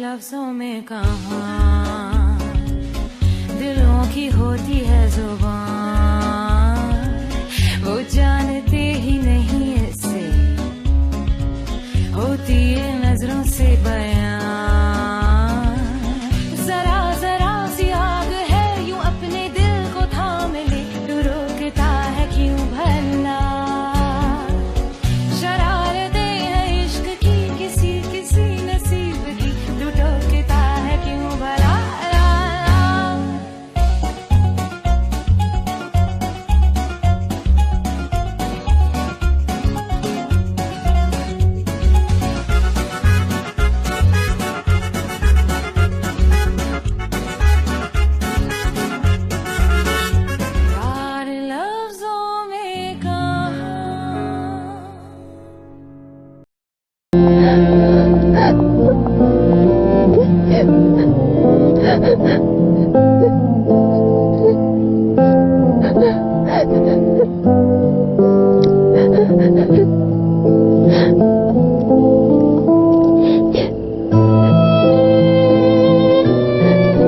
लफ्जों में कहाँ दिलों की होती है जुबान, वो जानते ही नहीं इससे होती है नजरों से बयां। जरा जरा सी आग है यूं अपने दिल को थाम ले, तू रोकता है क्यों भला? शरारतें हैं इश्क की किसी किसी नसीब की, तू टोकता है क्यों भला?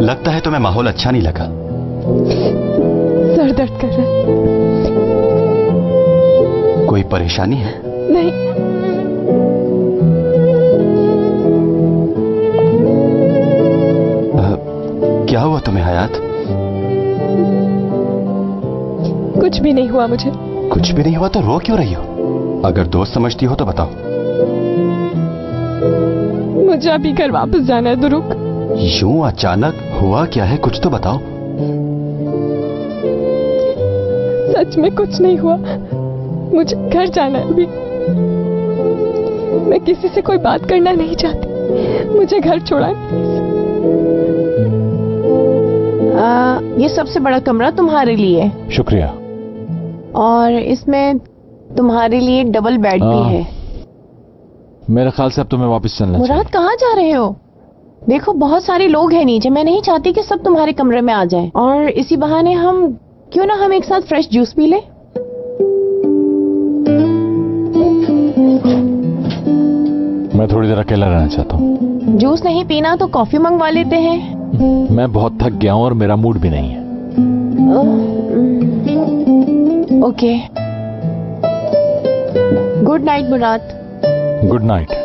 लगता है तुम्हें माहौल अच्छा नहीं लगा। सर दर्द कर रहा है। कोई परेशानी है? नहीं। क्या हुआ तुम्हें हयात? कुछ भी नहीं हुआ मुझे। कुछ भी नहीं हुआ तो रो क्यों रही हो? अगर दोस्त समझती हो तो बताओ। मुझे अभी घर वापस जाना है दुरुक। यूं अचानक हुआ क्या है, कुछ तो बताओ। सच में कुछ नहीं हुआ, मुझे घर जाना है अभी। मैं किसी से कोई बात करना नहीं चाहती, मुझे घर छोड़ा। ये सबसे बड़ा कमरा तुम्हारे लिए। शुक्रिया। और इसमें तुम्हारे लिए डबल बेड भी है। मेरे ख्याल से अब तुम्हें वापस चलना चाहिए। मुराद कहाँ जा रहे हो? देखो बहुत सारे लोग हैं नीचे, मैं नहीं चाहती कि सब तुम्हारे कमरे में आ जाएं। और इसी बहाने हम एक साथ फ्रेश जूस पी लें। मैं थोड़ी देर अकेला रहना चाहता हूँ। जूस नहीं पीना तो कॉफी मंगवा लेते हैं। मैं बहुत थक गया हूँ और मेरा मूड भी नहीं है। Okay, good night Murad. Good night.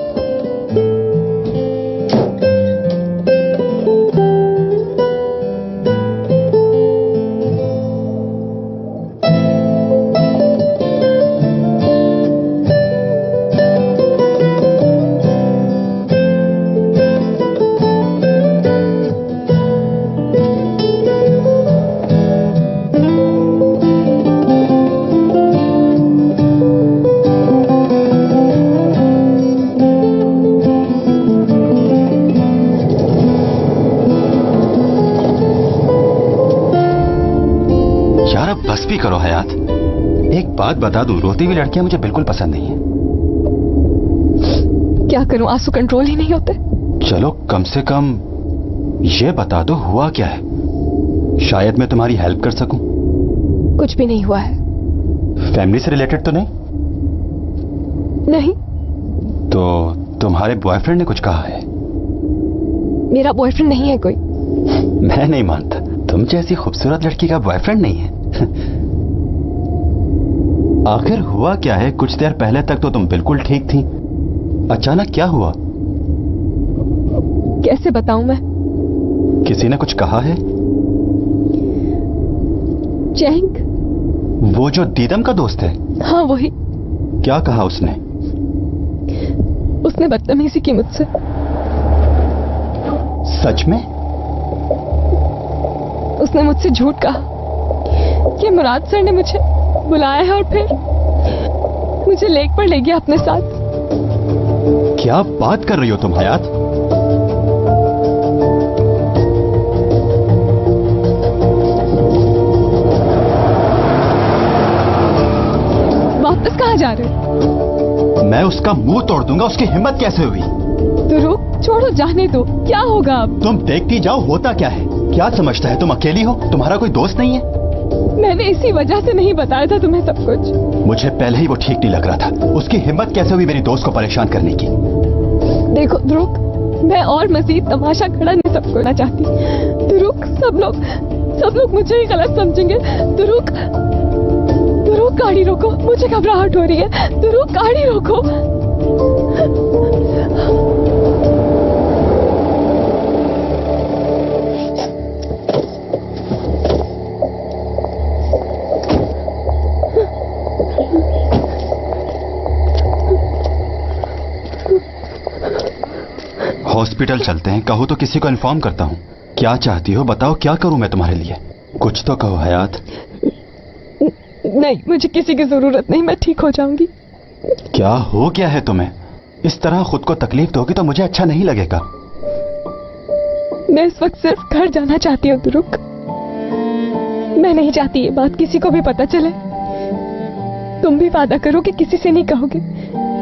बस भी करो हयात। एक बात बता दूं, रोती हुई लड़कियां मुझे बिल्कुल पसंद नहीं है। क्या करूं, आंसू कंट्रोल ही नहीं होते। चलो कम से कम ये बता दो हुआ क्या है, शायद मैं तुम्हारी हेल्प कर सकूं। कुछ भी नहीं हुआ है। फैमिली से रिलेटेड तो नहीं? नहीं। तो तुम्हारे बॉयफ्रेंड ने कुछ कहा है? मेरा बॉयफ्रेंड नहीं है कोई। मैं नहीं मानता, तुम जैसी खूबसूरत लड़की का बॉयफ्रेंड नहीं है। आखिर हुआ क्या है? कुछ देर पहले तक तो तुम बिल्कुल ठीक थी, अचानक क्या हुआ? कैसे बताऊं मैं? किसी ने कुछ कहा है? चैंग, वो जो दीदम का दोस्त है? हाँ वही। क्या कहा उसने? उसने बदतमीजी की मुझसे। सच में? उसने मुझसे झूठ कहा कि मुराद सर ने मुझे बुलाया है और फिर मुझे लेक पर ले गया अपने साथ। क्या बात कर रही हो तुम हयात? वापस कहाँ जा रहे हो? मैं उसका मुंह तोड़ दूंगा, उसकी हिम्मत कैसे हुई? तो रुक, छोड़ो, जाने दो। क्या होगा अब? तुम देखती जाओ होता क्या है। क्या समझता है तुम अकेली हो? तुम्हारा कोई दोस्त नहीं है? मैंने इसी वजह से नहीं बताया था तुम्हें सब कुछ। मुझे पहले ही वो ठीक नहीं लग रहा था। उसकी हिम्मत कैसे हुई मेरी दोस्त को परेशान करने की? देखो ध्रुव, मैं और मजीद तमाशा खड़ा नहीं सब करना चाहती। तो रुक, सब लोग मुझे ही गलत समझेंगे। तो रुक गाड़ी रोको, मुझे घबराहट हो रही है। तो रुक गाड़ी रोको। हॉस्पिटल चलते हैं, कहो तो किसी को इन्फॉर्म करता हूँ। क्या चाहती हो बताओ, क्या करूं मैं तुम्हारे लिए? कुछ तो कहो हयात। नहीं, मुझे किसी की जरूरत नहीं, मैं ठीक हो जाऊंगी। क्या हो गया है तुम्हें? इस तरह खुद को तकलीफ दोगी तो मुझे अच्छा नहीं लगेगा। मैं इस वक्त सिर्फ घर जाना चाहती हूँ। रुक, मैं नहीं चाहती ये बात किसी को भी पता चले। तुम भी वादा करो कि किसी से नहीं कहोगे।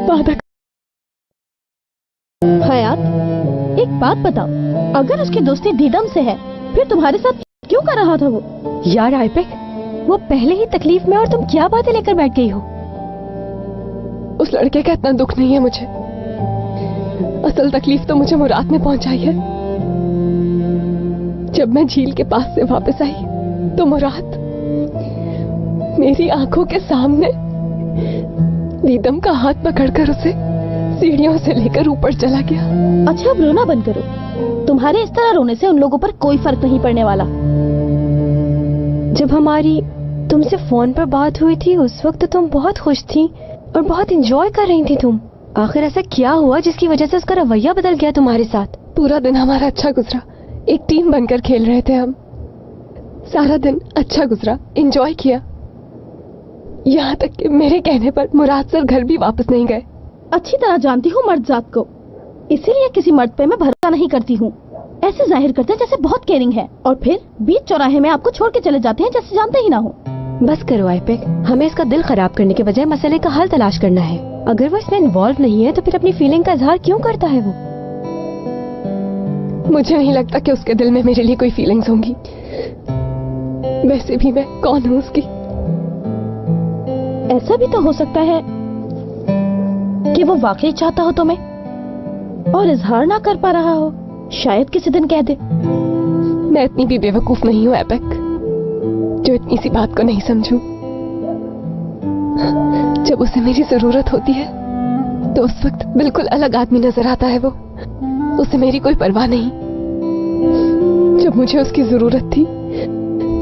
वादा हयात, एक बात बताओ, अगर उसकी दोस्ती दीदम से है फिर तुम्हारे साथ क्यों कर रहा था वो? यार आइपेक, वो पहले ही तकलीफ में और तुम क्या बातें लेकर बैठ गई हो? उस लड़के का इतना दुख नहीं है मुझे। असल तकलीफ तो मुझे मुराद ने पहुंचाई है। जब मैं झील के पास से वापस आई तो मुराद मेरी आंखों के सामने दीदम का हाथ पकड़कर उसे सीढ़ियों से लेकर ऊपर चला गया। अच्छा, अब रोना बंद करो। तुम्हारे इस तरह रोने से उन लोगों पर कोई फर्क नहीं पड़ने वाला। जब हमारी तुमसे फोन पर बात हुई थी उस वक्त तो तुम बहुत खुश थी और बहुत एंजॉय कर रही थी तुम। आखिर ऐसा क्या हुआ जिसकी वजह से उसका रवैया बदल गया तुम्हारे साथ? पूरा दिन हमारा अच्छा गुजरा, एक टीम बनकर खेल रहे थे हम। सारा दिन अच्छा गुजरा, एंजॉय किया। यहाँ तक कि मेरे कहने पर मुराद सर घर भी वापस नहीं गए। अच्छी तरह जानती हूँ मर्द जात को, इसीलिए किसी मर्द पे मैं भरोसा नहीं करती हूँ। ऐसे जाहिर करते हैं जैसे बहुत केयरिंग है और फिर बीच चौराहे में आपको छोड़ के चले जाते हैं जैसे जानते ही ना हो। बस करो आइपेक, हमें इसका दिल खराब करने के बजाय मसले का हल तलाश करना है। अगर वो इसमें इन्वॉल्व नहीं है तो फिर अपनी फीलिंग का इजहार क्यों करता है वो? मुझे नहीं लगता कि उसके दिल में मेरे लिए कोई फीलिंग्स होंगी। वैसे भी मैं कौन हूँ उसकी? ऐसा भी तो हो सकता है कि वो वाकई चाहता हो तुम्हें और इजहार ना कर पा रहा हो। शायद किसी दिन कह दे। मैं इतनी भी बेवकूफ नहीं हूँ ऐपेक जो इतनी सी बात को नहीं समझूं। जब उसे मेरी जरूरत होती है तो उस वक्त बिल्कुल अलग आदमी नजर आता है वो। उसे मेरी कोई परवाह नहीं। जब मुझे उसकी जरूरत थी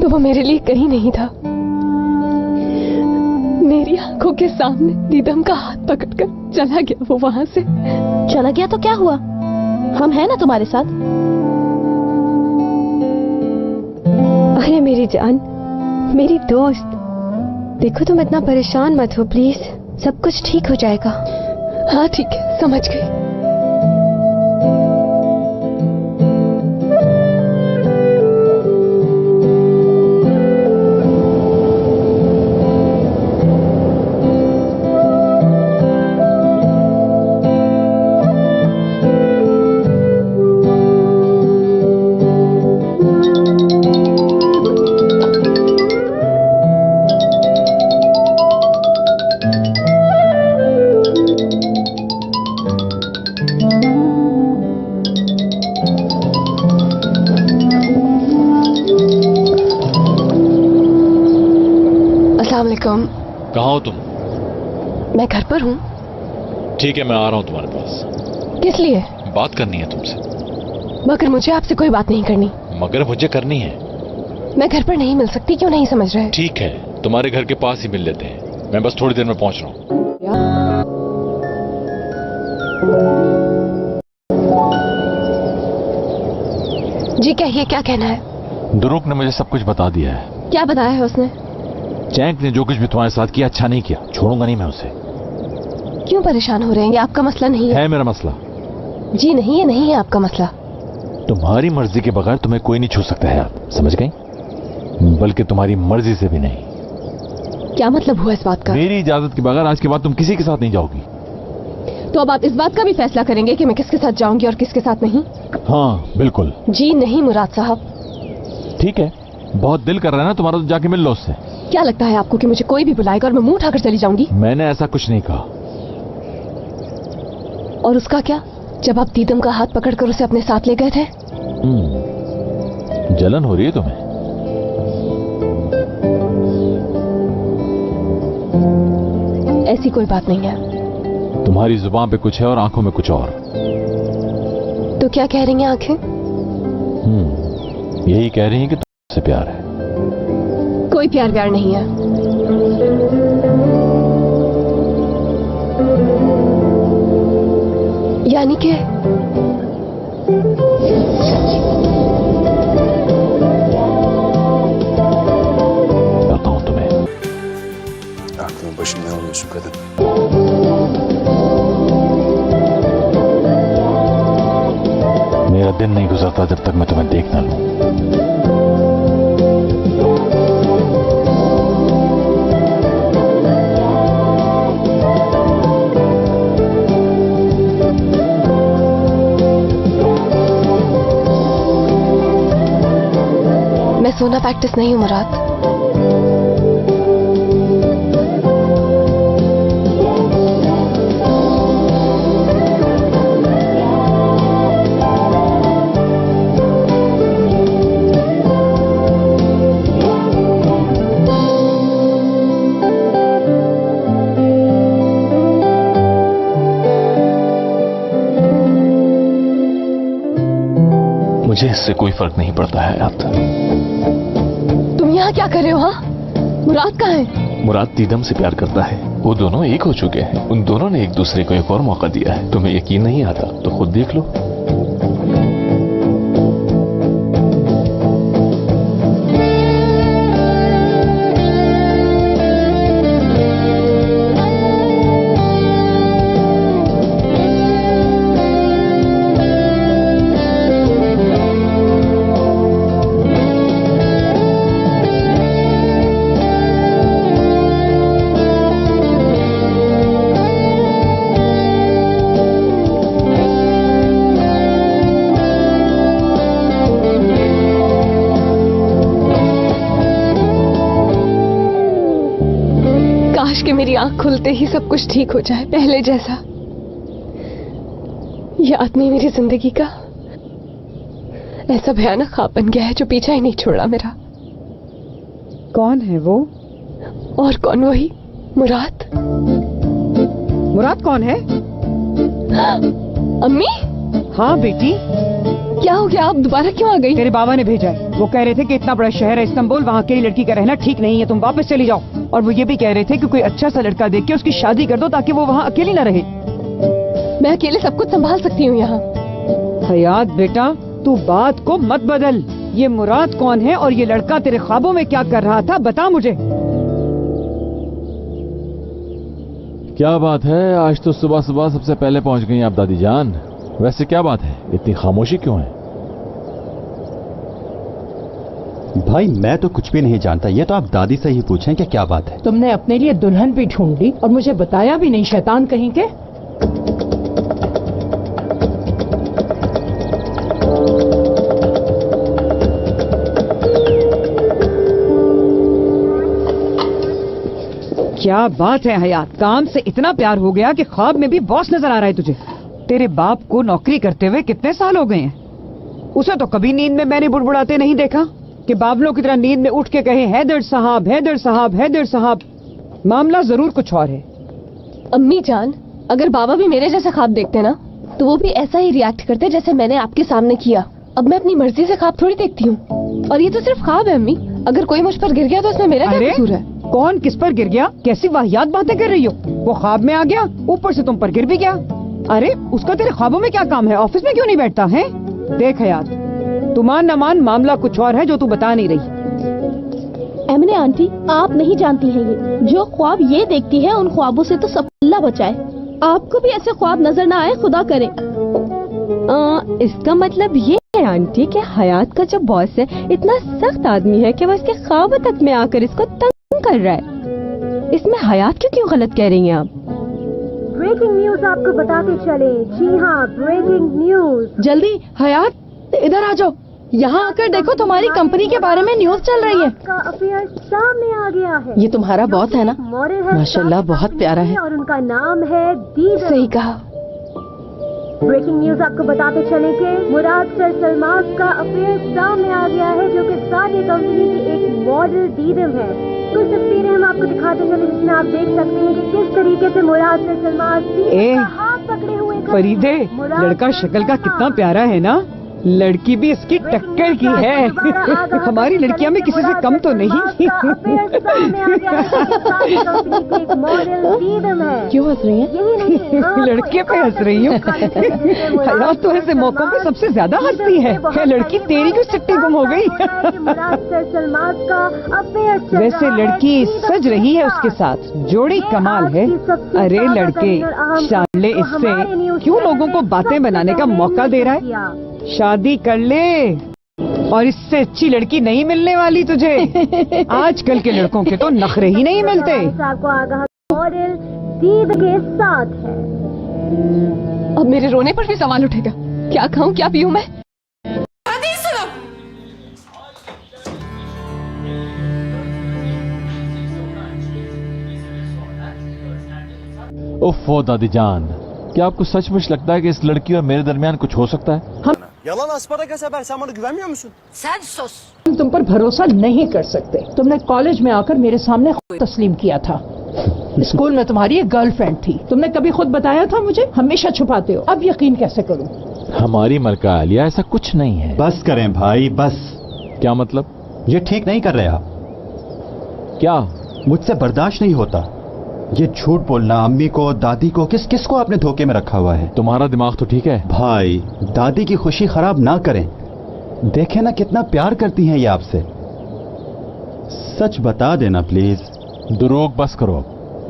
तो वो मेरे लिए कहीं नहीं था। मेरी आंखों के सामने दीदम का हाथ पकड़कर चला गया वो वहां से। चला गया तो क्या हुआ, हम हैं ना तुम्हारे साथ। अरे मेरी जान, मेरी दोस्त, देखो तुम इतना परेशान मत हो प्लीज, सब कुछ ठीक हो जाएगा। हाँ ठीक है, समझ गई। कहाँ हो तुम? मैं घर पर हूँ। ठीक है, मैं आ रहा हूँ तुम्हारे पास। किस लिए? बात करनी है तुमसे। मगर मुझे आपसे कोई बात नहीं करनी। मगर मुझे करनी है। मैं घर पर नहीं मिल सकती, क्यों नहीं समझ रहे? ठीक है, तुम्हारे घर के पास ही मिल लेते हैं। मैं बस थोड़ी देर में पहुंच रहा हूँ। जी कहिए, क्या कहना है? दुरुक ने मुझे सब कुछ बता दिया है। क्या बताया है उसने? चैंक ने जो कुछ भी तुम्हारे साथ किया अच्छा नहीं किया, छोड़ूंगा नहीं मैं उसे। क्यों परेशान हो रहे हैं? ये आपका मसला नहीं है। है मेरा मसला। जी नहीं, ये नहीं है आपका मसला। तुम्हारी मर्जी के बगैर तुम्हें कोई नहीं छू सकता है, आप समझ गई? बल्कि तुम्हारी मर्जी से भी नहीं। क्या मतलब हुआ इस बात का? मेरी इजाजत के बगैर आज के बाद तुम किसी के साथ नहीं जाओगी। तो अब आप इस बात का भी फैसला करेंगे कि मैं किसके साथ जाऊंगी और किसके साथ नहीं? हाँ बिल्कुल। जी नहीं मुराद साहब। ठीक है, बहुत दिल कर रहा है ना तुम्हारा तो जाके मिल लो उससे। क्या लगता है आपको कि मुझे कोई भी बुलाएगा और मैं मुंह उठाकर चली जाऊंगी? मैंने ऐसा कुछ नहीं कहा। और उसका क्या? जब आप दीदम का हाथ पकड़कर उसे अपने साथ ले गए थे। जलन हो रही है तुम्हें? ऐसी कोई बात नहीं है। तुम्हारी जुबान पे कुछ है और आंखों में कुछ और। तो क्या कह रही हैं आंखें? यही कह रही हैं कि तुमसे प्यार है। कोई प्यार व्यार नहीं है। यानी कि बताता हूं तुम्हें। Aklımın başımdan alıyorsun kadın. मेरा दिन नहीं गुजरता जब तक मैं तुम्हें देख ना लूं। मैं सोना प्रैक्टिस नहीं हूं मुराद। मुझे इससे कोई फर्क नहीं पड़ता है यार। तुम यहाँ क्या कर रहे हो? हाँ, मुराद कहाँ है? मुराद दीदम से प्यार करता है। वो दोनों एक हो चुके हैं। उन दोनों ने एक दूसरे को एक और मौका दिया है। तुम्हें यकीन नहीं आता तो खुद देख लो। काश कि मेरी आंख खुलते ही सब कुछ ठीक हो जाए, पहले जैसा। यह आदमी मेरी जिंदगी का ऐसा भयानक ख्वाब बन गया है जो पीछा ही नहीं छोड़ा मेरा। कौन है वो? और कौन? वही मुराद। मुराद कौन है? अम्मी, हाँ बेटी, क्या हो गया? आप दोबारा क्यों आ गई? तेरे बाबा ने भेजा है। वो कह रहे थे कि इतना बड़ा शहर है इस्तांबुल, वहाँ अकेली लड़की का रहना ठीक नहीं है, तुम वापस चली जाओ। और वो ये भी कह रहे थे कि कोई अच्छा सा लड़का देख के उसकी शादी कर दो ताकि वो वहाँ अकेली न रहे। मैं अकेले सब कुछ संभाल सकती हूँ यहाँ। हयात बेटा, तू बात को मत बदल। ये मुराद कौन है और ये लड़का तेरे ख्वाबों में क्या कर रहा था, बता मुझे। क्या बात है, आज तो सुबह सुबह सबसे पहले पहुंच गई आप दादी जान। वैसे क्या बात है, इतनी खामोशी क्यों है? भाई मैं तो कुछ भी नहीं जानता, ये तो आप दादी से ही पूछें कि क्या बात है। तुमने अपने लिए दुल्हन भी ढूंढ ली और मुझे बताया भी नहीं, शैतान कहीं के। क्या बात है हयात, काम से इतना प्यार हो गया कि ख्वाब में भी बॉस नजर आ रहा है तुझे। तेरे बाप को नौकरी करते हुए कितने साल हो गए हैं? उसे तो कभी नींद में मैंने बुड़बुड़ाते नहीं देखा कि बाबलों की तरह नींद में उठ के कहे हैदर साहब, हैदर साहब, हैदर साहब। मामला जरूर कुछ और है। अम्मी जान, अगर बाबा भी मेरे जैसा ख्वाब देखते ना तो वो भी ऐसा ही रिएक्ट करते जैसे मैंने आपके सामने किया। अब मैं अपनी मर्जी से ख्वाब थोड़ी देखती हूँ। और ये तो सिर्फ ख्वाब है अम्मी, अगर कोई मुझ पर गिर गया तो उसमें मेरा क्या कसूर है? कौन किस पर गिर गया? कैसी वाहियात बातें कर रही हो? वो ख्वाब में आ गया, ऊपर से तुम पर गिर भी गया। अरे उसका तेरे ख्वाबों में क्या काम है? ऑफिस में क्यों नहीं बैठता है? देख हयात, तू मान न मान, मामला कुछ और है जो तू बता नहीं रही। एमने आंटी, आप नहीं जानती हैं ये जो ख्वाब ये देखती है उन ख्वाबों से तो सब अल्लाह बचाए। आपको भी ऐसे ख्वाब नजर ना आए, खुदा करे। इसका मतलब ये है आंटी कि हयात का जो बॉस है इतना सख्त आदमी है कि वो इसके ख्वाब तक में आकर इसको तंग कर रहा है। इसमें हयात क्यों गलत कह रही हैं आप? ब्रेकिंग न्यूज आपको बताते चले। जी हाँ, ब्रेकिंग न्यूज। जल्दी हयात इधर आ जाओ, यहाँ आकर देखो तुम्हारी कंपनी के बारे में न्यूज चल रही है। का अफेयर सामने आ गया है। ये तुम्हारा बॉस है ना? मॉडल है, माशाल्लाह बहुत प्यारा है। और उनका नाम है दीदम। सही कहा। ब्रेकिंग न्यूज आपको बताते चले कि मुराद सर सलमान का अफेयर सामने आ गया है, जो कि सानिया कंपनी की एक मॉडल दीदम है। कुछ तस्वीरें हम आपको दिखा देंगे जिसमें आप देख सकते हैं कि किस तरीके से मुराद सर सलमान का हाथ पकड़े हुए फरीदे, लड़का शक्ल का कितना प्यारा है ना, लड़की भी इसकी टक्कर की है। हमारी लड़कियां में किसी से कम तो नहीं। क्यों हंस रही हैं? लड़के पे हंस रही हूँ। हयात तो ऐसे मौकों पे सबसे ज्यादा हंसती है। लड़की तेरी क्यों चट्टी गुम हो गई? वैसे लड़की सज रही है उसके साथ, जोड़ी कमाल है। अरे लड़के, शाले इससे क्यों लोगों को बातें बनाने का मौका दे रहा है? शादी कर ले, और इससे अच्छी लड़की नहीं मिलने वाली तुझे। आजकल के लड़कों के तो नखरे ही नहीं मिलते। मॉडल दीद के साथ है। अब मेरे रोने पर भी सवाल उठेगा, क्या खाऊं क्या पीऊं मैं? उफ़्फ़ो दादी जान, क्या आपको सचमुच लगता है कि इस लड़की और मेरे दरमियान कुछ हो सकता है? Yalan asparagas haber, sen bana güvenmiyor musun? Sen sus। हम तुम पर भरोसा नहीं कर सकते। तुमने कॉलेज में आकर मेरे सामने खुद तस्लीम किया था। स्कूल में तुम्हारी एक गर्लफ्रेंड थी, तुमने कभी खुद बताया था मुझे? हमेशा छुपाते हो, अब यकीन कैसे करूं? हमारी मलका आलिया, ऐसा कुछ नहीं है। बस करें भाई, बस। क्या मतलब? ये ठीक नहीं कर रहे आप। क्या? मुझसे बर्दाश्त नहीं होता ये झूठ बोलना। अम्मी को, दादी को, किस को आपने धोखे में रखा हुआ है? तुम्हारा दिमाग तो ठीक है भाई। दादी की खुशी खराब ना करें, देखें ना कितना प्यार करती हैं ये आपसे। सच बता देना प्लीज। दुरोग बस करो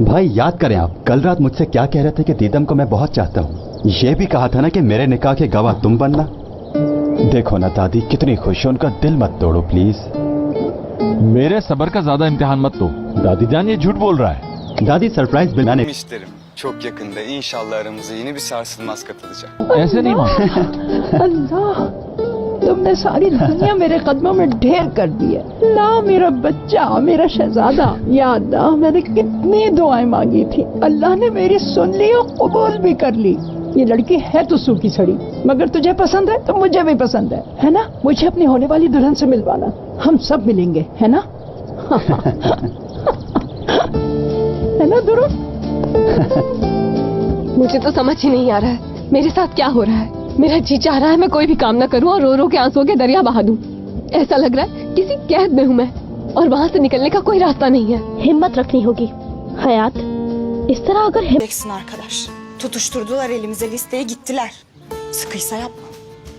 भाई। याद करें आप कल रात मुझसे क्या कह रहे थे कि दीदम को मैं बहुत चाहता हूँ। ये भी कहा था ना कि मेरे निकाह के गवाह तुम बनना। देखो ना दादी कितनी खुश है, उनका दिल मत तोड़ो प्लीज। मेरे सब्र का ज्यादा इम्तिहान मत लो। दादी जान ये झूठ बोल रहा है। दादी सरप्राइज बनाने isterim. Çok yakında inşallah aramıza yeni bir sarsılmaz katılacak. ऐसे नहीं मां। अल्लाह, तुमने सारी दुनिया मेरे कदमों में ढेर कर दी है। ला मेरा बच्चा, मेरा शहजादा। या अल्लाह, मैंने कितनी दुआएं मांगी थी, अल्लाह ने मेरी सुन ली और कबूल भी कर ली। ये लड़की है तो सूखी सड़ी, मगर तुझे पसंद है तो मुझे भी पसंद है ना? मुझे अपनी होने वाली दुल्हन से मिलवाना, हम सब मिलेंगे, है ना? है ना दुरू? मुझे तो समझ ही नहीं आ रहा है मेरे साथ क्या हो रहा है। मेरा जी चाह रहा है मैं कोई भी काम ना करूं और रो रो के आंसुओं के दरिया बहा दूं। ऐसा लग रहा है किसी कैद में हूं मैं, और वहां से निकलने का कोई रास्ता नहीं है। हिम्मत रखनी होगी हयात। इस तरह अगर Beksin arkadaş. Tutuşturdular elimize listeyi gittiler. Sıkıysa yapma.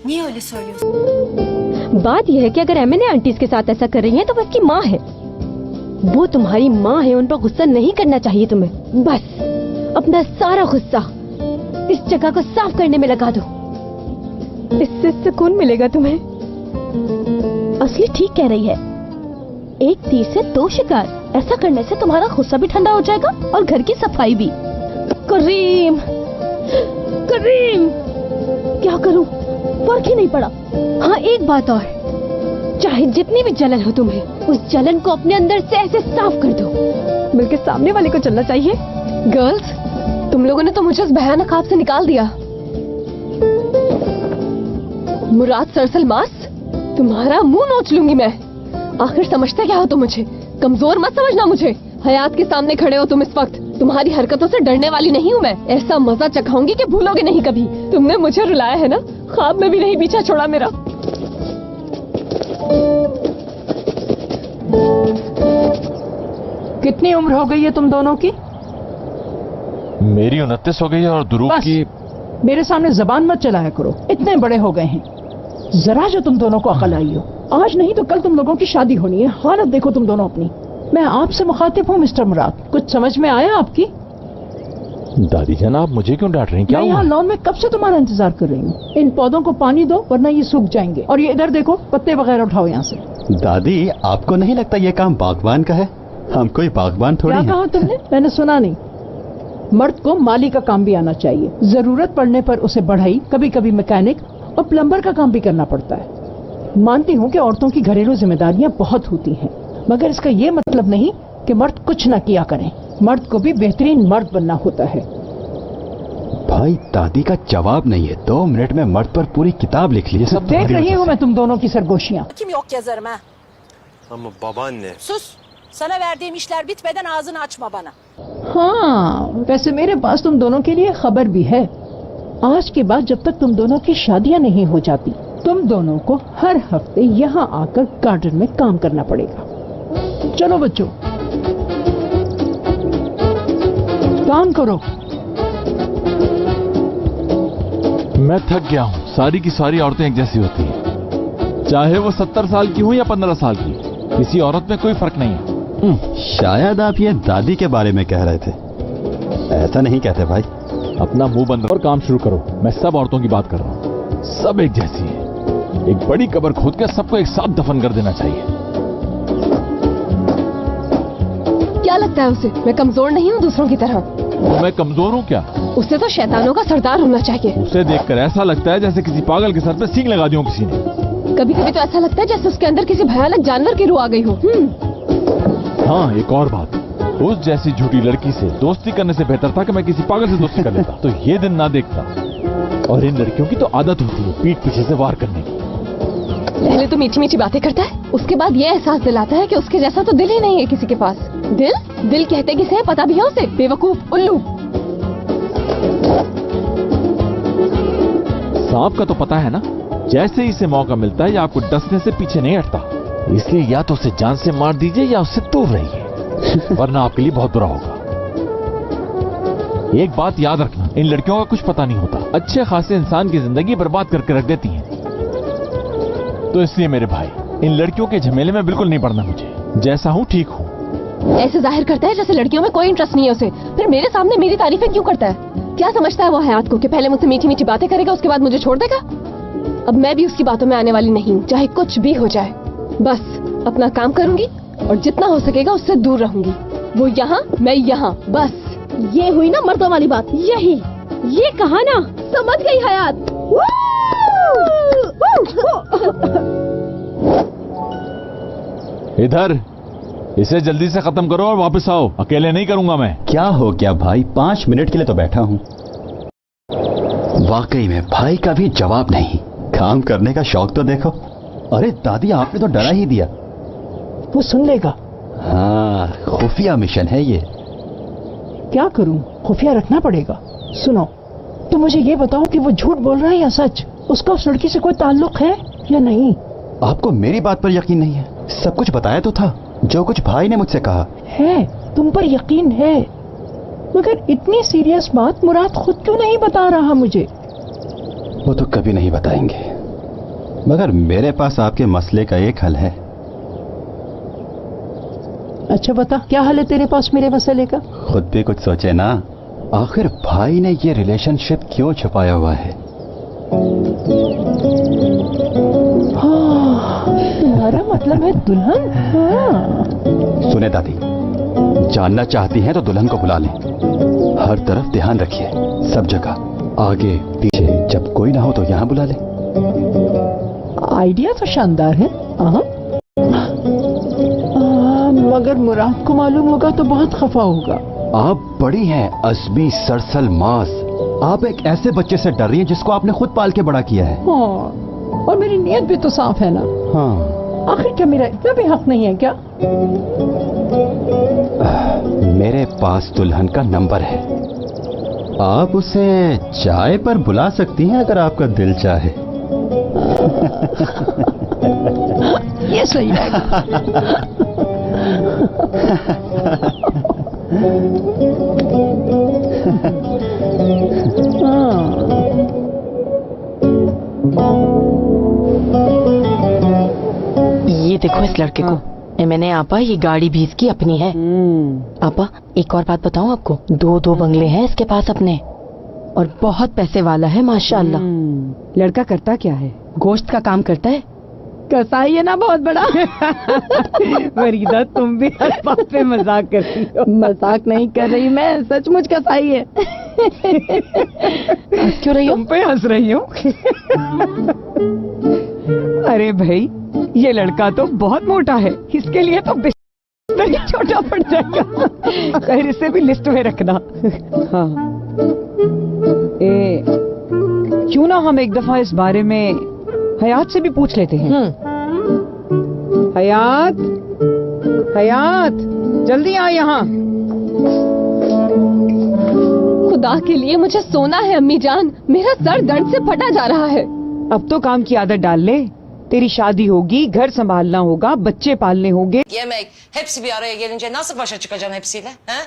Niye öyle söylüyorsun? बात यह है कि अगर एमएनए आंटीज के साथ ऐसा कर रही हैं तो वो उसकी माँ है। वो तुम्हारी माँ है, उन पर गुस्सा नहीं करना चाहिए तुम्हें। बस अपना सारा गुस्सा इस जगह को साफ करने में लगा दो, इससे सुकून मिलेगा तुम्हें। असली ठीक कह रही है, एक तीर से दो शिकार। ऐसा करने से तुम्हारा गुस्सा भी ठंडा हो जाएगा और घर की सफाई भी। करीम, करीम, क्या करूं, फर्क ही नहीं पड़ा। हाँ एक बात और, चाहे जितनी भी जलन हो तुम्हें, उस जलन को अपने अंदर से ऐसे साफ कर दो, बल्कि सामने वाले को चलना चाहिए। गर्ल्स, तुम लोगों ने तो मुझे उस भयानक ख्वाब से निकाल दिया। मुराद सरसलमास, तुम्हारा मुंह नोच लूंगी मैं। आखिर समझते क्या हो तुम मुझे? कमजोर मत समझना मुझे। हयात के सामने खड़े हो तुम इस वक्त। तुम्हारी हरकतों से डरने वाली नहीं हूँ मैं। ऐसा मजा चखाऊंगी कि भूलोगे नहीं कभी। तुमने मुझे रुलाया है ना, ख्वाब में भी नहीं पीछा छोड़ा मेरा। कितनी उम्र हो गई है तुम दोनों की? मेरी 29 हो गई है और दुरूग की। मेरे सामने जबान मत चलाया करो, इतने बड़े हो गए हैं। जरा जो तुम दोनों को अकल आई हो, आज नहीं तो कल तुम लोगों की शादी होनी है। हालत देखो तुम दोनों अपनी। मैं आपसे मुखातिब हूँ मिस्टर मुराद, कुछ समझ में आया आपकी? दादी जान, आप मुझे क्यों डांट रही हैं? क्या मैं यहाँ लॉन में कब से तुम्हारा इंतजार कर रही हूँ। इन पौधों को पानी दो वरना ये सूख जाएंगे। और ये इधर देखो, पत्ते वगैरह उठाओ यहाँ से। दादी, आपको नहीं लगता ये काम बागबान का है? हम कोई बागबान थोड़ी क्या हैं। कहा तुमने? मैंने सुना नहीं। मर्द को माली का काम भी आना चाहिए। जरूरत पड़ने पर उसे बढ़ई, कभी कभी मैकेनिक और प्लम्बर का काम भी करना पड़ता है। मानती हूँ कि औरतों की घरेलू जिम्मेदारियां बहुत होती हैं, मगर इसका ये मतलब नहीं कि मर्द कुछ न किया करें। मर्द को भी बेहतरीन मर्द बनना होता है। भाई दादी का जवाब नहीं है। 2 मिनट में मर्द पर पूरी किताब लिख ली। सब देख रही हूँ मैं तुम दोनों की सरगोशियां। Kim yok yazarım ha. Ama babaanne. Sus. Sana verdiğim işler bitmeden ağzını açma bana. हाँ, वैसे मेरे पास तुम दोनों के लिए खबर भी है। आज के बाद जब तक तुम दोनों की शादियां नहीं हो जाती, तुम दोनों को हर हफ्ते यहाँ आकर गार्डन में काम करना पड़ेगा। चलो बच्चों, काम करो। मैं थक गया हूँ। सारी की सारी औरतें एक जैसी होती हैं, चाहे वो 70 साल की हो या 15 साल की। किसी औरत में कोई फर्क नहीं है। शायद आप ये दादी के बारे में कह रहे थे। ऐसा नहीं कहते भाई। अपना मुंह बंद और काम शुरू करो। मैं सब औरतों की बात कर रहा हूँ, सब एक जैसी है। एक बड़ी कब्र खोद कर सबको एक साथ दफन कर देना चाहिए। क्या लगता है उसे? मैं कमजोर नहीं हूँ दूसरों की तरह। तो मैं कमजोर हूँ क्या? उसे तो शैतानों का सरदार होना चाहिए। उसे देखकर ऐसा लगता है जैसे किसी पागल के सर पे सींग लगा दी हो किसी ने। कभी कभी तो ऐसा लगता है जैसे उसके अंदर किसी भयानक जानवर की रूह आ गई हो। हाँ, एक और बात, उस जैसी झूठी लड़की से दोस्ती करने से बेहतर था कि मैं किसी पागल से दोस्ती कर लेता, तो ये दिन ना देखता। और इन लड़कियों की तो आदत होती है पीठ पीछे से वार करने की। पहले तो मीठी मीठी बातें करता है, उसके बाद ये एहसास दिलाता है कि उसके जैसा तो दिल ही नहीं है किसी के पास। दिल कहते किसे है पता भी है उसे? बेवकूफ, उल्लू। सांप का तो पता है ना, जैसे ही इसे मौका मिलता है या आपको डसने से पीछे नहीं हटता। इसलिए या तो उसे जान से मार दीजिए या उससे दूर रहिए, वरना आपके लिए बहुत बुरा होगा। एक बात याद रखना, इन लड़कियों का कुछ पता नहीं होता, अच्छे खासे इंसान की जिंदगी बर्बाद करके रख देती हैं। तो इसलिए मेरे भाई, इन लड़कियों के झमेले में बिल्कुल नहीं पड़ना मुझे। जैसा हूँ ठीक हूँ। ऐसे जाहिर करता है जैसे लड़कियों में कोई इंटरेस्ट नहीं है उसे, फिर मेरे सामने मेरी तारीफें क्यों करता है? क्या समझता है वो हयात को कि पहले मुझसे मीठी मीठी बातें करेगा उसके बाद मुझे छोड़ देगा? अब मैं भी उसकी बातों में आने वाली नहीं हूँ, चाहे कुछ भी हो जाए। बस अपना काम करूंगी और जितना हो सकेगा उससे दूर रहूंगी। वो यहाँ, मैं यहाँ, बस। ये हुई ना मर्दों वाली बात। यही ये कहा ना, समझ गई हयात। इधर, इसे जल्दी से खत्म करो और वापस आओ। अकेले नहीं करूंगा मैं। क्या हो गया भाई? 5 मिनट के लिए तो बैठा हूँ। वाकई में भाई का भी जवाब नहीं। काम करने का शौक तो देखो। अरे दादी, आपने तो डरा ही दिया। वो सुन लेगा। हाँ, खुफिया मिशन है ये। क्या करूं? खुफिया रखना पड़ेगा। सुनो, तो मुझे ये बताओ कि वो झूठ बोल रहा है या सच? उसका उस लड़की से कोई ताल्लुक है या नहीं? आपको मेरी बात पर यकीन नहीं है? सब कुछ बताया तो था, जो कुछ भाई ने मुझसे कहा है। तुम पर यकीन है, मगर इतनी सीरियस बात मुराद खुद क्यों नहीं बता रहा मुझे? वो तो कभी नहीं बताएंगे, मगर मेरे पास आपके मसले का एक हल है। अच्छा बता, क्या हल है तेरे पास मेरे मसले का? खुद भी कुछ सोचे ना। आखिर भाई ने ये रिलेशनशिप क्यों छुपाया हुआ है? तुम्हारा मतलब है दुल्हन? हाँ। सुने दादी, जानना चाहती हैं तो दुल्हन को बुला लें। हर तरफ ध्यान रखिए, सब जगह, आगे पीछे, जब कोई ना हो तो यहाँ बुला लें। आइडिया तो शानदार है। मगर मुराद को मालूम होगा तो बहुत खफा होगा। आप बड़ी हैं अज़मी सरसल मास। आप एक ऐसे बच्चे से डर रही हैं जिसको आपने खुद पाल के बड़ा किया है। हाँ, और मेरी नीयत भी तो साफ है ना। हाँ, आखिर क्या मेरा इतना भी हक नहीं है क्या? मेरे पास दुल्हन का नंबर है। आप उसे चाय पर बुला सकती हैं अगर आपका दिल चाहे। ये सही है। ये देखो इस लड़के को। मैंने आपा, ये गाड़ी भी इसकी अपनी है। आपा, एक और बात बताऊं आपको, 2 बंगले हैं इसके पास अपने, और बहुत पैसे वाला है माशाल्लाह। लड़का करता क्या है? गोश्त का काम करता है। कसाई है ना बहुत बड़ा। फरीदा, तुम भी हर बात पे मजाक करती हो। मजाक नहीं कर रही मैं, सचमुच कसाई है। क्यों रही हो? तुम पे हंस रही हूँ। अरे भाई, ये लड़का तो बहुत मोटा है, इसके लिए तो बिस्तर ही छोटा पड़ जाएगा। खैर, इसे भी लिस्ट में रखना। हाँ। क्यों ना हम एक दफा इस बारे में हयात से भी पूछ लेते हैं। हयात, हयात, जल्दी आ यहाँ। खुदा के लिए मुझे सोना है अम्मी जान, मेरा सर दर्द से फटा जा रहा है। अब तो काम की आदत डाल ले, तेरी शादी होगी, घर संभालना होगा, bacce पालने होंगे। Yemek, hepsi bir araya gelince nasıl başa çıkacağım hepsiyle? He?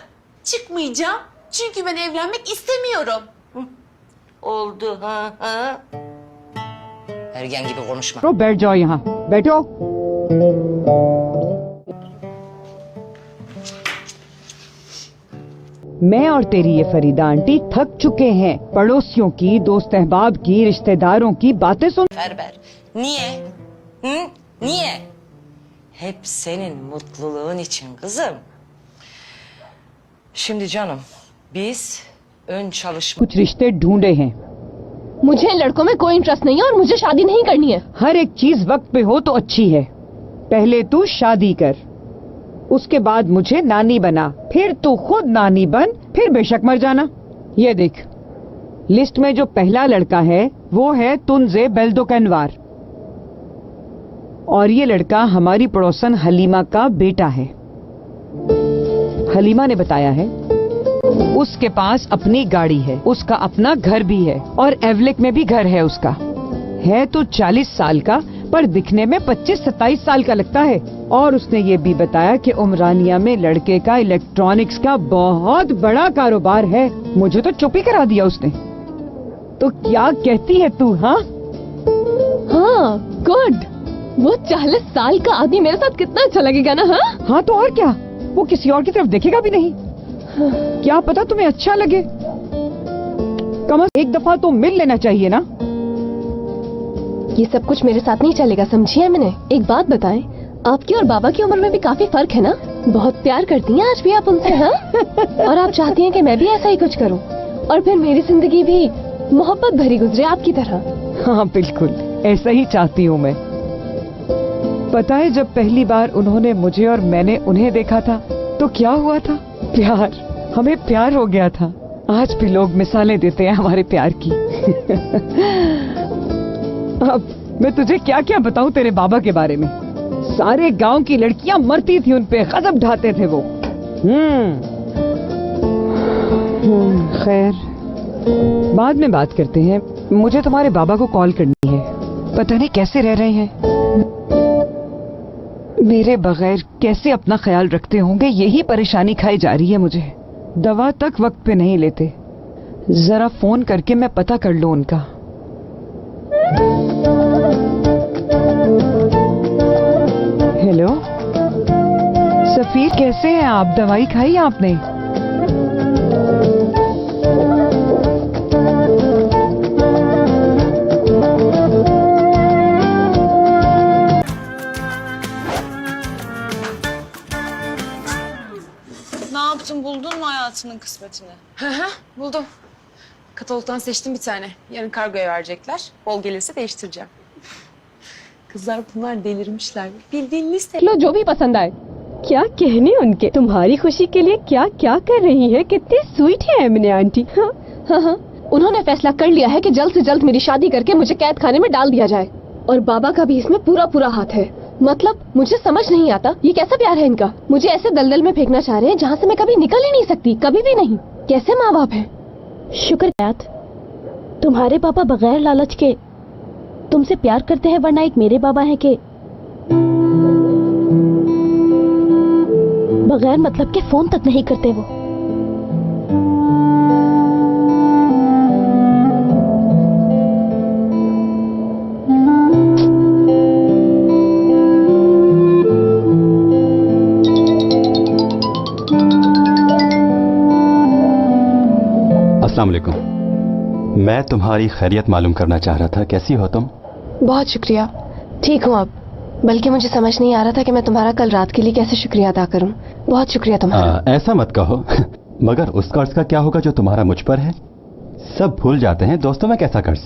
Çıkmayacağım. Çünkü ben evlenmek istemiyorum. Oldu ha ha. Ergen gibi konuşma. तो बैठ जाओ यहाँ, बैठो। मैं और तेरी ये फरीदा आंटी थक चुके हैं पड़ोसियों की, दोस्त अहबाब की, रिश्तेदारों की बातें सुन। Ferber, niye? Hı? Niye? Hep senin mutluluğun için kızım. Şimdi canım, biz ön çalışma... कुछ रिश्ते ढूंढे हैं। मुझे लड़कों में कोई इंटरेस्ट नहीं है और मुझे शादी नहीं करनी है। हर एक चीज वक्त पे हो तो अच्छी है। पहले तू शादी कर, उसके बाद मुझे नानी बना, फिर तू खुद नानी बन, फिर बेशक मर जाना। ये देख, लिस्ट में जो पहला लड़का है वो है तुनजे बेल्दोकनवार, और ये लड़का हमारी पड़ोसन हलीमा का बेटा है। हलीमा ने बताया है उसके पास अपनी गाड़ी है, उसका अपना घर भी है और एवलेक में भी घर है उसका। है तो 40 साल का पर दिखने में 25-27 साल का लगता है। और उसने ये भी बताया कि उमरानिया में लड़के का इलेक्ट्रॉनिक्स का बहुत बड़ा कारोबार है। मुझे तो चुप ही करा दिया उसने। तो क्या कहती है तू? हाँ हाँ, गुड। वो 40 साल का आदमी मेरे साथ कितना अच्छा लगेगा ना। हाँ हाँ, तो और क्या, वो किसी और की तरफ देखेगा भी नहीं। क्या पता तुम्हें अच्छा लगे, कम से एक दफा तो मिल लेना चाहिए ना। ये सब कुछ मेरे साथ नहीं चलेगा, समझी है मैंने। एक बात बताएं, आपकी और बाबा की उम्र में भी काफी फर्क है ना। बहुत प्यार करती हैं आज भी आप उनसे। हाँ और आप चाहती हैं कि मैं भी ऐसा ही कुछ करूं और फिर मेरी जिंदगी भी मोहब्बत भरी गुजरे आपकी तरह। हाँ बिल्कुल, ऐसा ही चाहती हूँ मैं। पता है, जब पहली बार उन्होंने मुझे और मैंने उन्हें देखा था तो क्या हुआ था? प्यार, हमें प्यार हो गया था। आज भी लोग मिसालें देते हैं हमारे प्यार की। अब मैं तुझे क्या क्या बताऊं तेरे बाबा के बारे में। सारे गांव की लड़कियां मरती थी उन पे, गजब ढाते थे वो। खैर, बाद में बात करते हैं। मुझे तुम्हारे बाबा को कॉल करनी है, पता नहीं कैसे रह रहे हैं, मेरे बगैर कैसे अपना ख्याल रखते होंगे। यही परेशानी खाई जा रही है मुझे। दवा तक वक्त पे नहीं लेते। जरा फोन करके मैं पता कर लूं उनका। हेलो सफीर, कैसे हैं आप? दवाई खाई आपने? Ne yaptın? Buldun mu hayatının kısmetini? Buldum. Katalogdan seçtim bir tane. Yarın kargoya verecekler. Bol gelirse değiştireceğim. Kızlar bunlar delirmişler. Bildiğin liste. लो जो भी पसंद आए। क्या कहने उनके, तुम्हारी खुशी के लिए क्या क्या कर रही है। कितनी स्वीट है एमने आंटी। हाँ, उन्होंने फैसला कर लिया है कि जल्द से जल्द मेरी शादी करके मुझे कैद खाने में डाल दिया जाए और बाबा का भी इसमें पूरा पूरा हाथ है। मतलब मुझे समझ नहीं आता ये कैसा प्यार है इनका। मुझे ऐसे दलदल में फेंकना चाह रहे हैं जहाँ से मैं कभी निकल ही नहीं सकती, कभी भी नहीं। कैसे माँ बाप है। शुक्र याद, तुम्हारे पापा बगैर लालच के तुमसे प्यार करते हैं, वरना एक मेरे बाबा हैं कि बगैर मतलब के फोन तक नहीं करते वो। अस्सलाम वालेकुम। मैं तुम्हारी खैरियत मालूम करना चाह रहा था। कैसी हो तुम? बहुत शुक्रिया, ठीक हूँ अब। बल्कि मुझे समझ नहीं आ रहा था कि मैं तुम्हारा कल रात के लिए कैसे शुक्रिया अदा करूँ। बहुत शुक्रिया तुम्हारा। ऐसा मत कहो। मगर उस कर्ज का क्या होगा जो तुम्हारा मुझ पर है? सब भूल जाते हैं दोस्तों में कैसा कर्ज।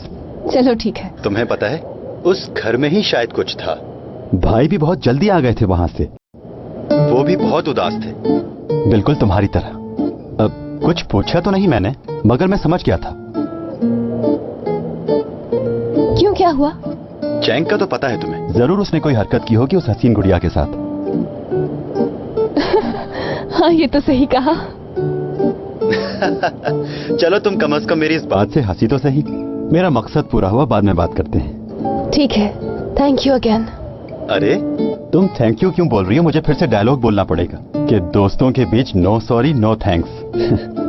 चलो ठीक है। तुम्हें पता है उस घर में ही शायद कुछ था। भाई भी बहुत जल्दी आ गए थे वहां से, वो भी बहुत उदास थे, बिल्कुल तुम्हारी तरह। अब कुछ पूछा तो नहीं मैंने, मगर मैं समझ गया था। क्यों, क्या हुआ? चैंग का तो पता है तुम्हें, जरूर उसने कोई हरकत की होगी उस हसीन गुड़िया के साथ। हाँ, ये तो सही कहा। चलो तुम कम से कम मेरी इस बात से हंसी तो सही। मेरा मकसद पूरा हुआ, बाद में बात करते हैं। ठीक है, थैंक यू अगेन। अरे तुम थैंक यू क्यों बोल रही हो? मुझे फिर से डायलॉग बोलना पड़ेगा कि दोस्तों के बीच no sorry no thanks.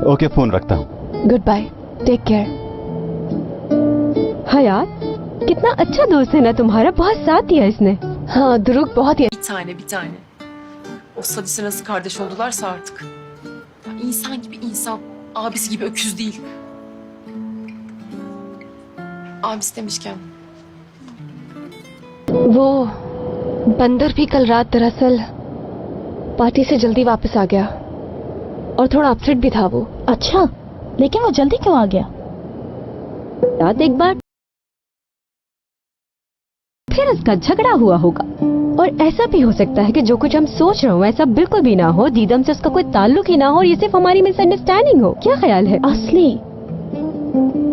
Okay, phone रखता हूँ। Good bye, take care. हाँ कितना अच्छा दोस्त है ना तुम्हारा, बहुत साथ दिया इसने। हाँ दुरुक बहुत ही। Bir tane. O Sadis'e nasıl kardeş oldularsa artık. Ya insan gibi insan, abisi gibi öküz değil. Abisi demişken. वो बंदर भी कल रात दरअसल पार्टी से जल्दी वापस आ गया और थोड़ा अपसेट भी था वो। अच्छा, लेकिन वो जल्दी क्यों आ गया? रात एक बार फिर उसका झगड़ा हुआ होगा, और ऐसा भी हो सकता है कि जो कुछ हम सोच रहे हो ऐसा बिल्कुल भी ना हो, दीदम से उसका कोई ताल्लुक ही ना हो और ये सिर्फ हमारी मिसअंडरस्टैंडिंग हो। क्या ख्याल है? असली,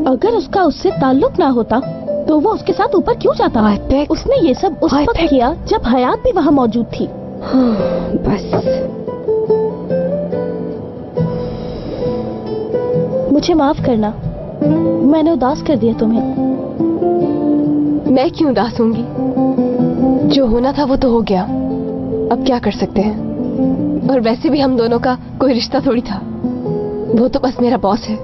अगर उसका उससे ताल्लुक ना होता तो वो उसके साथ ऊपर क्यों जाता? उसने ये सब उस वक्त किया जब हयात भी वहाँ मौजूद थी। बस मुझे माफ करना, मैंने उदास कर दिया तुम्हें। मैं क्यों उदास होंगी? जो होना था वो तो हो गया, अब क्या कर सकते हैं। और वैसे भी हम दोनों का कोई रिश्ता थोड़ी था, वो तो बस मेरा बॉस है।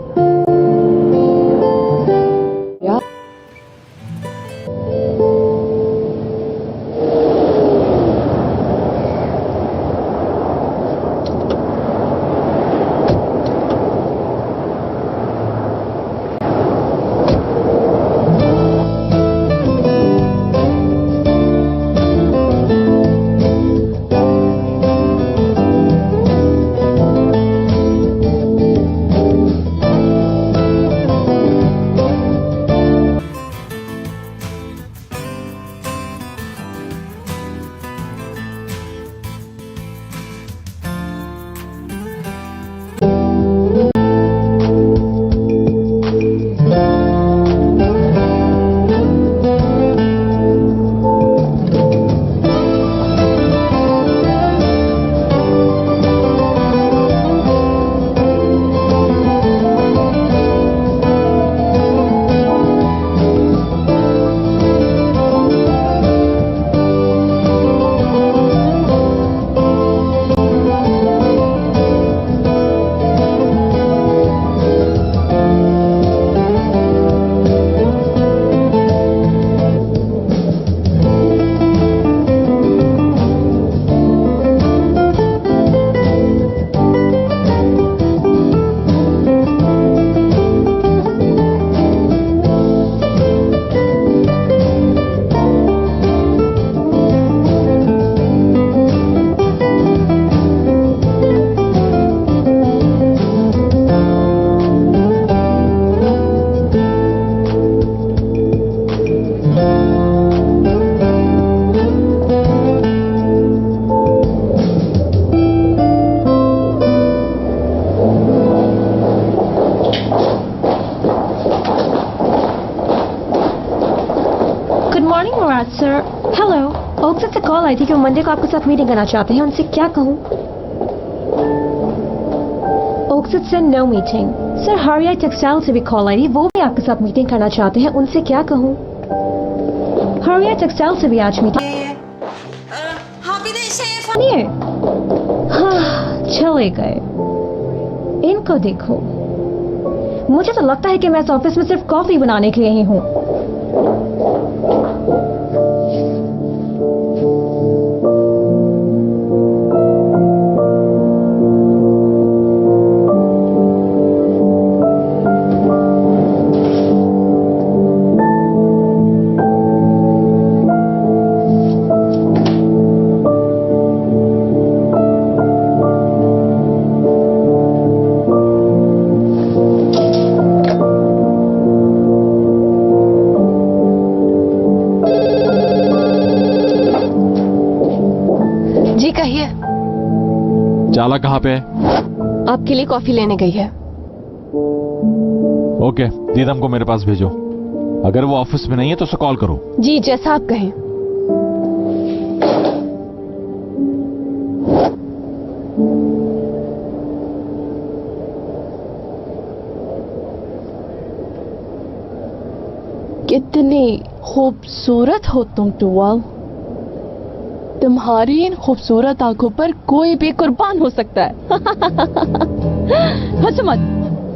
सर हेलो, ऑक्सिस से कॉल आई थी कि वो मंडे को आपके साथ मीटिंग करना चाहते हैं। उनसे क्या कहूँ? ऑक्सिस से नो मीटिंग। सर हारिया टेक्सटाइल से भी कॉल आई थी, वो भी आपके साथ मीटिंग करना चाहते हैं। उनसे क्या कहूँ? हारिया टेक्सटाइल से भी आज मीटिंग। हाँ चले गए। इनको देखो, मुझे तो लगता है कि मैं इस ऑफिस में सिर्फ कॉफी बनाने के लिए ही हूँ। जाला कहाँ पे है? आपके लिए कॉफी लेने गई है। ओके, दीदम को मेरे पास भेजो। अगर वो ऑफिस में नहीं है तो उसे कॉल करो। जी जैसा आप कहें। कितनी खूबसूरत हो तुम टुवाल। तुम्हारी इन खूबसूरत आंखों पर कोई भी कुर्बान हो सकता है। हंसो मत।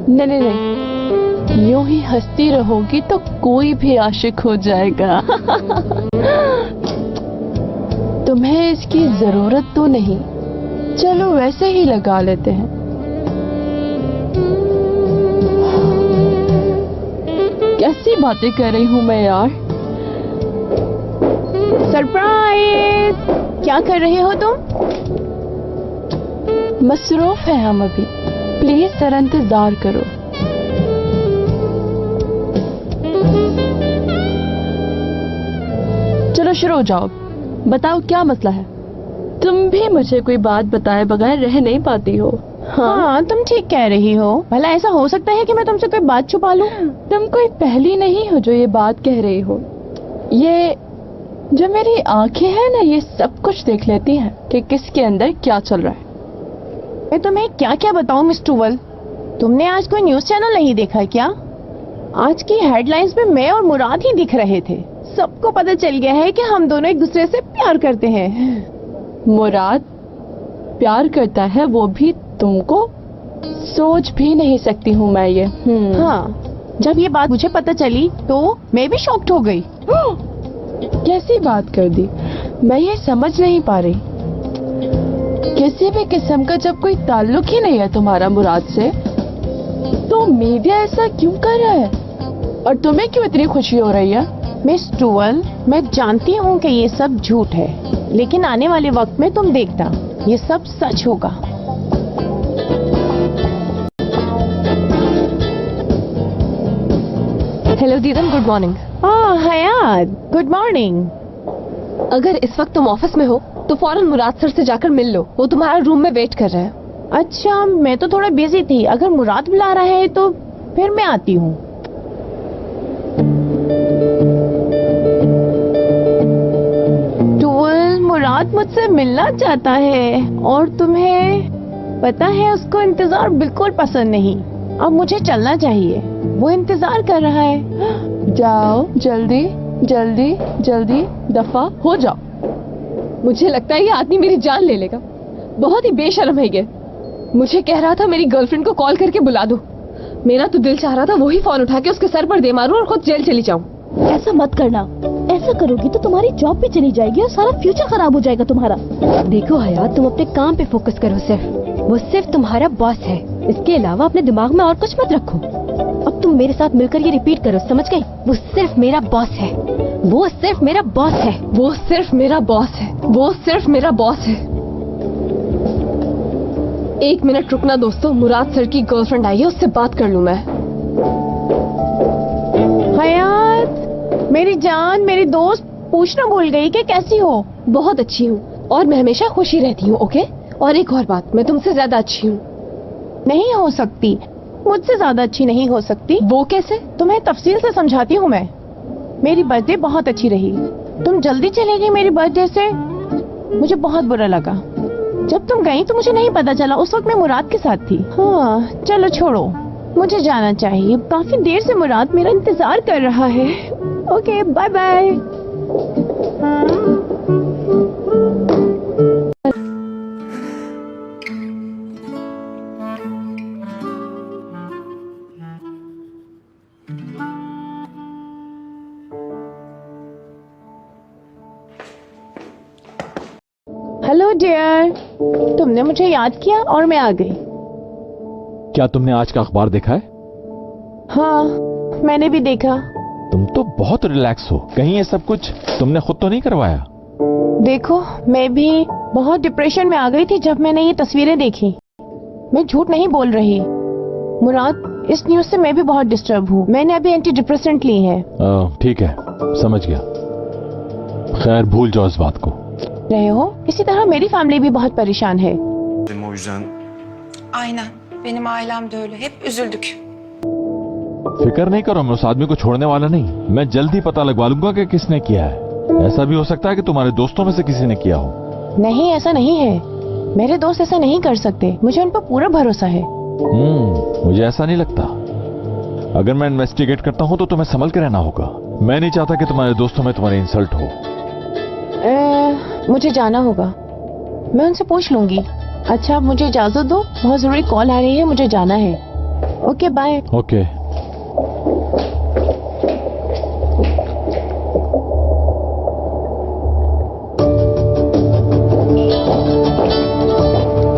नहीं नहीं नहीं, यूं ही हंसती रहोगी तो कोई भी आशिक हो जाएगा। तुम्हें इसकी जरूरत तो नहीं, चलो वैसे ही लगा लेते हैं। कैसी बातें कर रही हूँ मैं यार। सरप्राइज! क्या कर रहे हो तुम? मसरूफ है हम अभी, प्लीज जरा इंतजार करो। चलो शुरू हो जाओ, बताओ क्या मसला है। तुम भी मुझे कोई बात बताए बगैर रह नहीं पाती हो। हाँ, तुम ठीक कह रही हो। भला ऐसा हो सकता है कि मैं तुमसे कोई बात छुपा लूं? तुम कोई पहली नहीं हो जो ये बात कह रही हो। ये जो मेरी आंखें हैं ना, ये सब कुछ देख लेती हैं कि किसके अंदर क्या चल रहा है। मैं तुम्हें क्या क्या बताऊं मिस टुवल। तुमने आज कोई न्यूज चैनल नहीं देखा क्या? आज की हेडलाइंस में मैं और मुराद ही दिख रहे थे। सबको पता चल गया है कि हम दोनों एक दूसरे से प्यार करते हैं। मुराद प्यार करता है, वो भी तुमको? सोच भी नहीं सकती हूँ मैं ये। हाँ, जब ये बात मुझे पता चली तो मैं भी शॉक्ड हो गई। कैसी बात कर दी? मैं ये समझ नहीं पा रही। किसी भी किस्म का जब कोई ताल्लुक ही नहीं है तुम्हारा मुराद से, तो मीडिया ऐसा क्यों कर रहा है? और तुम्हें क्यों इतनी खुशी हो रही है? मिस टुवल, मैं जानती हूँ कि ये सब झूठ है, लेकिन आने वाले वक्त में तुम देखना ये सब सच होगा। Hello Didem, good morning. Hayat, good morning. अगर इस वक्त तुम ऑफिस में हो तो फौरन मुराद सर से जाकर मिल लो, वो तुम्हारा रूम में वेट कर रहे हैं। अच्छा, मैं तो थोड़ा बिजी थी। अगर मुराद बुला रहा है तो फिर मैं आती हूँ। मुराद मुझसे मिलना चाहता है और तुम्हें पता है उसको इंतजार बिल्कुल पसंद नहीं। अब मुझे चलना चाहिए, वो इंतजार कर रहा है। जाओ जल्दी जल्दी जल्दी दफा हो जाओ। मुझे लगता है ये आदमी मेरी जान ले लेगा। बहुत ही बेशर्म है ये। मुझे कह रहा था मेरी गर्लफ्रेंड को कॉल करके बुला दो। मेरा तो दिल चाह रहा था वही फोन उठा के उसके सर पर दे मारूं और खुद जेल चली जाऊं। ऐसा मत करना। ऐसा करोगी तो तुम्हारी जॉब भी चली जाएगी और सारा फ्यूचर खराब हो जाएगा तुम्हारा। देखो हयात, तुम अपने काम पे फोकस करो। सिर्फ वो सिर्फ तुम्हारा बॉस है, इसके अलावा अपने दिमाग में और कुछ मत रखो। अब तुम मेरे साथ मिलकर ये रिपीट करो, समझ गई? वो सिर्फ मेरा बॉस है, वो सिर्फ मेरा बॉस है, वो सिर्फ मेरा बॉस है, वो सिर्फ मेरा बॉस है। एक मिनट रुकना दोस्तों, मुराद सर की गर्लफ्रेंड आई है, उससे बात कर लूं मैं। हयात, मेरी जान, मेरी दोस्त, पूछना भूल गई कि कैसी हो? बहुत अच्छी हूँ और मैं हमेशा खुशी रहती हूँ। ओके, और एक और बात, मैं तुमसे ज्यादा अच्छी हूँ। नहीं हो सकती, मुझसे ज्यादा अच्छी नहीं हो सकती। वो कैसे? तुम्हें तफसील से समझाती हूँ मैं। मेरी बर्थडे बहुत अच्छी रही। तुम जल्दी चली गई मेरी बर्थडे से, मुझे बहुत बुरा लगा। जब तुम गई तो मुझे नहीं पता चला, उस वक्त मैं मुराद के साथ थी। हाँ चलो छोड़ो, मुझे जाना चाहिए। काफी देर से मुराद मेरा इंतजार कर रहा है। Okay, bye bye. Hello dear, तुमने मुझे याद किया और मैं आ गई। क्या तुमने आज का अखबार देखा है? हाँ, मैंने भी देखा। तुम तो बहुत रिलैक्स हो। कहीं ये सब कुछ तुमने खुद तो नहीं करवाया? देखो, मैं भी बहुत डिप्रेशन में आ गई थी जब मैंने ये तस्वीरें देखी। मैं झूठ नहीं बोल रही मुराद, इस न्यूज से मैं भी बहुत डिस्टर्ब हूँ। मैंने अभी एंटी डिप्रेसेंट ली है। ठीक है, समझ गया। खैर, भूल जाओ इस बात को। रहे हो, इसी तरह मेरी फैमिली भी बहुत परेशान है। Aynen. Benim ailem de öyle. Hep üzüldük. फिक्र नहीं करो, मैं उस आदमी को छोड़ने वाला नहीं। मैं जल्दी पता लगवा लूंगा कि किसने किया है। ऐसा भी हो सकता है कि तुम्हारे दोस्तों में से किसी ने किया हो। नहीं, ऐसा नहीं है। मेरे दोस्त ऐसा नहीं कर सकते, मुझे उन पर पूरा भरोसा है। मुझे ऐसा नहीं लगता। अगर मैं इन्वेस्टिगेट करता हूँ तो तुम्हें संभल के रहना होगा। मैं नहीं चाहता कि तुम्हारे दोस्तों में तुम्हारी इंसल्ट हो। मुझे जाना होगा, मैं उनसे पूछ लूंगी। अच्छा, आप मुझे इजाजत दो, बहुत जरूरी कॉल आ रही है, मुझे जाना है। Okay, bye. ओके।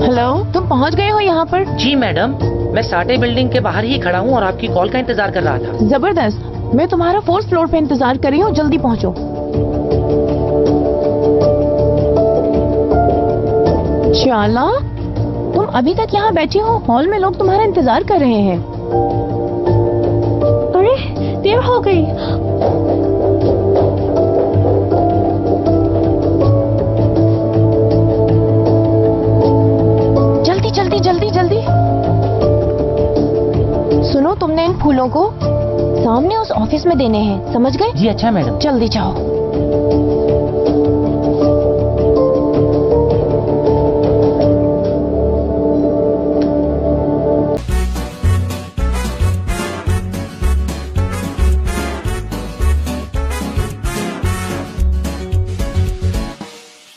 हेलो, तुम पहुंच गए हो यहाँ पर? जी मैडम, मैं साटे बिल्डिंग के बाहर ही खड़ा हूँ और आपकी कॉल का इंतजार कर रहा था। जबरदस्त, मैं तुम्हारा 4th फ्लोर पे इंतजार कर रही हूँ, जल्दी पहुँचो। चाला, तुम अभी तक यहाँ बैठी हो? हॉल में लोग तुम्हारा इंतजार कर रहे हैं। अरे देर हो गई। जल्दी जल्दी जल्दी जल्दी। सुनो, तुमने इन फूलों को सामने उस ऑफिस में देने हैं, समझ गए? जी अच्छा मैडम। जल्दी जाओ।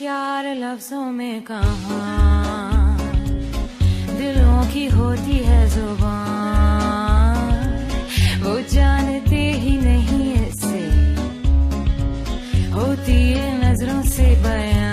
यार लफ्जों में कहाँ दिलों की होती है जुबान, वो जानते ही नहीं इससे होती है नजरों से बयां।